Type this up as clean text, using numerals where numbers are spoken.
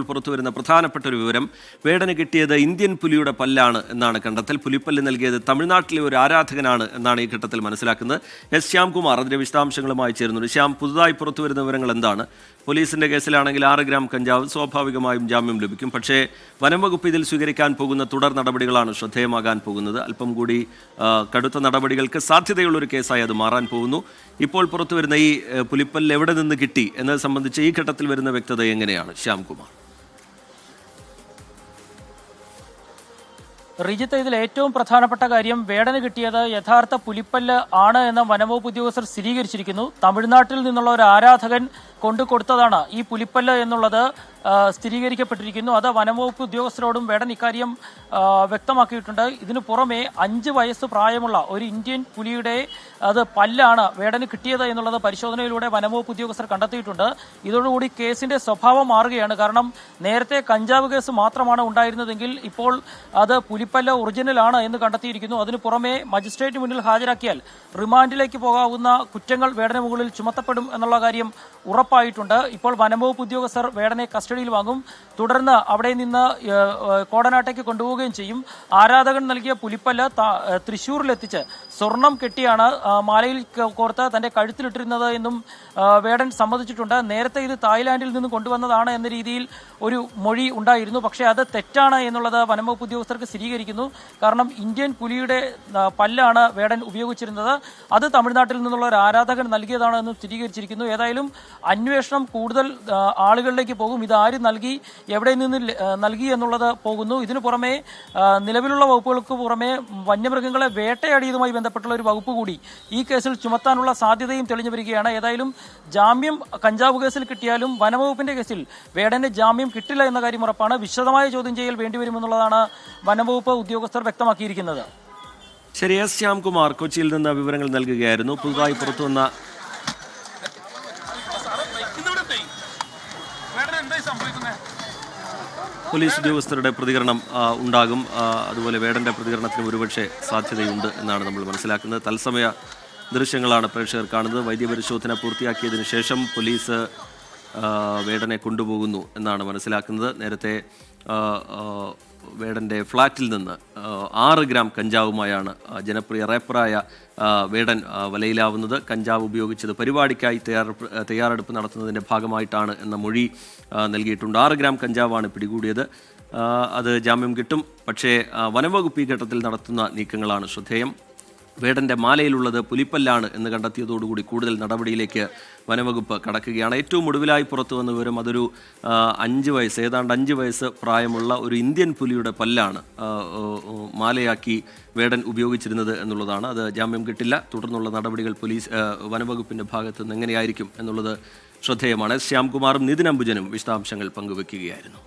പുറത്തുവരുന്ന പ്രധാനപ്പെട്ട ഒരു വിവരം, വേടന് കിട്ടിയത് ഇന്ത്യൻ പുലിയുടെ പല്ലാണ് എന്നാണ് കണ്ടെത്തൽ. പുലിപ്പല്ല് നൽകിയത് തമിഴ്നാട്ടിലെ ഒരു ആരാധകനാണ് എന്നാണ് ഈ ഘട്ടത്തിൽ മനസ്സിലാക്കുന്നത്. എസ് ശ്യാംകുമാർ അതിന്റെ വിശദാംശങ്ങളുമായി ചേരുന്നുണ്ട്. ശ്യാം, പുതുതായി പുറത്തുവരുന്ന വിവരങ്ങൾ എന്താണ്? പോലീസിന്റെ കേസിലാണെങ്കിൽ 6 ഗ്രാം കഞ്ചാവ് സ്വാഭാവികമായും ജാമ്യം ലഭിക്കും. പക്ഷേ വനംവകുപ്പ് ഇതിൽ സ്വീകരിക്കാൻ പോകുന്ന തുടർ നടപടികളാണ് ശ്രദ്ധേയമാകാൻ പോകുന്നത്. അല്പം കൂടി കടുത്ത നടപടികൾക്ക് സാധ്യതയുള്ളൊരു കേസായി അത് മാറാൻ പോകുന്നു. ഇപ്പോൾ പുറത്തുവരുന്ന ഈ പുലിപ്പല്ല് എവിടെ നിന്ന് കിട്ടി എന്നത് സംബന്ധിച്ച് ഈ ഘട്ടത്തിൽ വരുന്ന വ്യക്തത എങ്ങനെയാണ്, ശ്യാംകുമാർ? റിജിത്ത്, ഇതിൽ ഏറ്റവും പ്രധാനപ്പെട്ട കാര്യം, വേടന് കിട്ടിയത് യഥാർത്ഥ പുലിപ്പല്ല് ആണ് എന്ന് വനംവകുപ്പ് ഉദ്യോഗസ്ഥർ സ്ഥിരീകരിച്ചിരിക്കുന്നു. തമിഴ്നാട്ടിൽ നിന്നുള്ള ഒരു ആരാധകൻ കൊണ്ടുകൊടുത്തതാണ് ഈ പുലിപ്പല്ല് എന്നുള്ളത് സ്ഥിരീകരിക്കപ്പെട്ടിരിക്കുന്നു. അത് വനംവകുപ്പ് ഉദ്യോഗസ്ഥരോടും വേടൻ ഇക്കാര്യം വ്യക്തമാക്കിയിട്ടുണ്ട്. ഇതിനു പുറമെ 5 വയസ്സ് പ്രായമുള്ള ഒരു ഇന്ത്യൻ പുലിയുടെ പല്ലാണ് വേടന് കിട്ടിയത് എന്നുള്ളത് പരിശോധനയിലൂടെ വനംവകുപ്പ് ഉദ്യോഗസ്ഥർ കണ്ടെത്തിയിട്ടുണ്ട്. ഇതോടുകൂടി കേസിന്റെ സ്വഭാവം മാറുകയാണ്. കാരണം നേരത്തെ കഞ്ചാവ് കേസ് മാത്രമാണ് ഉണ്ടായിരുന്നതെങ്കിൽ ഇപ്പോൾ അത് പുലിപ്പല്ല് ഒറിജിനലാണ് എന്ന് കണ്ടെത്തിയിരിക്കുന്നു. അതിനു പുറമെ മജിസ്ട്രേറ്റ് മുന്നിൽ ഹാജരാക്കിയാൽ റിമാൻഡിലേക്ക് പോകാവുന്ന കുറ്റങ്ങൾ വേടന് മുകളിൽ ചുമത്തപ്പെടും എന്നുള്ള കാര്യം ഉറപ്പായിട്ടുണ്ട്. ഇപ്പോൾ വനംവകുപ്പ് ഉദ്യോഗസ്ഥർ വേടനെ കസ്റ്റഡിയിൽ വാങ്ങും. തുടർന്ന് അവിടെ നിന്ന് കോടനാട്ടേക്ക് കൊണ്ടുപോവുകയും ചെയ്യും. ആരാധകൻ നൽകിയ പുലിപ്പല്ല് തൃശ്ശൂരിലെത്തിച്ച് സ്വർണം കെട്ടിയാണ് മാലയിൽ കോർത്ത് തന്റെ കഴുത്തിലിട്ടിരുന്നത് എന്നും വേടൻ സമ്മതിച്ചിട്ടുണ്ട്. നേരത്തെ ഇത് തായ്ലാന്റിൽ നിന്ന് കൊണ്ടുവന്നതാണ് എന്ന രീതിയിൽ ഒരു മൊഴി ഉണ്ടായിരുന്നു. പക്ഷേ അത് തെറ്റാണ് എന്നുള്ളത് വനംവകുപ്പ് ഉദ്യോഗസ്ഥർക്ക് സ്ഥിരീകരിക്കുന്നു. കാരണം ഇന്ത്യൻ പുലിയുടെ പല്ലാണ് വേടൻ ഉപയോഗിച്ചിരുന്നത്. അത് തമിഴ്നാട്ടിൽ നിന്നുള്ള ഒരു ആരാധകൻ നൽകിയതാണ് എന്നും സ്ഥിരീകരിച്ചിരിക്കുന്നു. ഏതായാലും അന്വേഷണം കൂടുതൽ ആളുകളിലേക്ക് പോകും. ഇത് ആര് നൽകി, എവിടെ നിന്ന് നൽകി എന്നുള്ളത് പോകുന്നു. ഇതിനു പുറമെ നിലവിലുള്ള വകുപ്പുകൾക്ക് പുറമെ വന്യമൃഗങ്ങളെ വേട്ടയാടിയതുമായി ബന്ധപ്പെട്ടുള്ള ഒരു വകുപ്പ് കൂടി ഈ കേസിൽ ചുമത്താനുള്ള സാധ്യതയും തെളിഞ്ഞു വരികയാണ്. ഏതായാലും ജാമ്യം കഞ്ചാവ് കേസിൽ കിട്ടിയാലും വനംവകുപ്പിന്റെ കേസിൽ വേടന് ജാമ്യം കിട്ടില്ല എന്ന കാര്യം ഉറപ്പാണ്. വിശദമായ ചോദ്യം ചെയ്യൽ വേണ്ടിവരുമെന്നുള്ളതാണ് വനംവകുപ്പ് ഉദ്യോഗസ്ഥർ വ്യക്തമാക്കിയിരിക്കുന്നത്. ശരി, എസ് ശ്യാംകുമാർ കൊച്ചിയിൽ നിന്ന് വിവരങ്ങൾ നൽകുകയായിരുന്നു. പുതുതായി പുറത്തുവന്ന പോലീസ് ഉദ്യോഗസ്ഥരുടെ പ്രതികരണം ഉണ്ടാകും. അതുപോലെ വേടന്റെ പ്രതികരണത്തിന് ഒരുപക്ഷെ സാധ്യതയുണ്ട് എന്നാണ് നമ്മൾ മനസ്സിലാക്കുന്നത്. തത്സമയ ദൃശ്യങ്ങളാണ് പ്രേക്ഷകർ കാണുന്നത്. വൈദ്യപരിശോധന പൂർത്തിയാക്കിയതിനു ശേഷം പോലീസ് വേടനെ കൊണ്ടുപോകുന്നു എന്നാണ് മനസ്സിലാക്കുന്നത്. നേരത്തെ വേടൻ്റെ ഫ്ളാറ്റിൽ നിന്ന് 6 ഗ്രാം കഞ്ചാവുമായാണ് ജനപ്രിയ റാപ്പറായ വേടൻ വലയിലാവുന്നത്. കഞ്ചാവ് ഉപയോഗിച്ചത് പരിപാടിക്കായി തയ്യാറെടുപ്പ് നടത്തുന്നതിൻ്റെ ഭാഗമായിട്ടാണ് എന്ന മൊഴി നൽകിയിട്ടുണ്ട്. 6 ഗ്രാം കഞ്ചാവാണ് പിടികൂടിയത്. അത് ജാമ്യം കിട്ടും. പക്ഷേ വനംവകുപ്പ് ഈ ഘട്ടത്തിൽ നടത്തുന്ന നീക്കങ്ങളാണ് ശ്രദ്ധേയം. വേടൻ്റെ മാലയിലുള്ളത് പുലിപ്പല്ലാണ് എന്ന് കണ്ടെത്തിയതോടുകൂടി കൂടുതൽ നടപടിയിലേക്ക് വനംവകുപ്പ് കടക്കുകയാണ്. ഏറ്റവും ഒടുവിലായി പുറത്തു വന്ന വിവരം, അതൊരു 5 വയസ്സ് പ്രായമുള്ള ഒരു ഇന്ത്യൻ പുലിയുടെ പല്ലാണ് മാലയാക്കി വേടൻ ഉപയോഗിച്ചിരുന്നത് എന്നുള്ളതാണ്. അത് ജാമ്യം കിട്ടില്ല. തുടർന്നുള്ള നടപടികൾ വനംവകുപ്പിൻ്റെ ഭാഗത്തു നിന്ന് എങ്ങനെയായിരിക്കും എന്നുള്ളത് ശ്രദ്ധേയമാണ്. ശ്യാംകുമാറും നിതിൻ അംബുജനും വിശദാംശങ്ങൾ പങ്കുവെക്കുകയായിരുന്നു.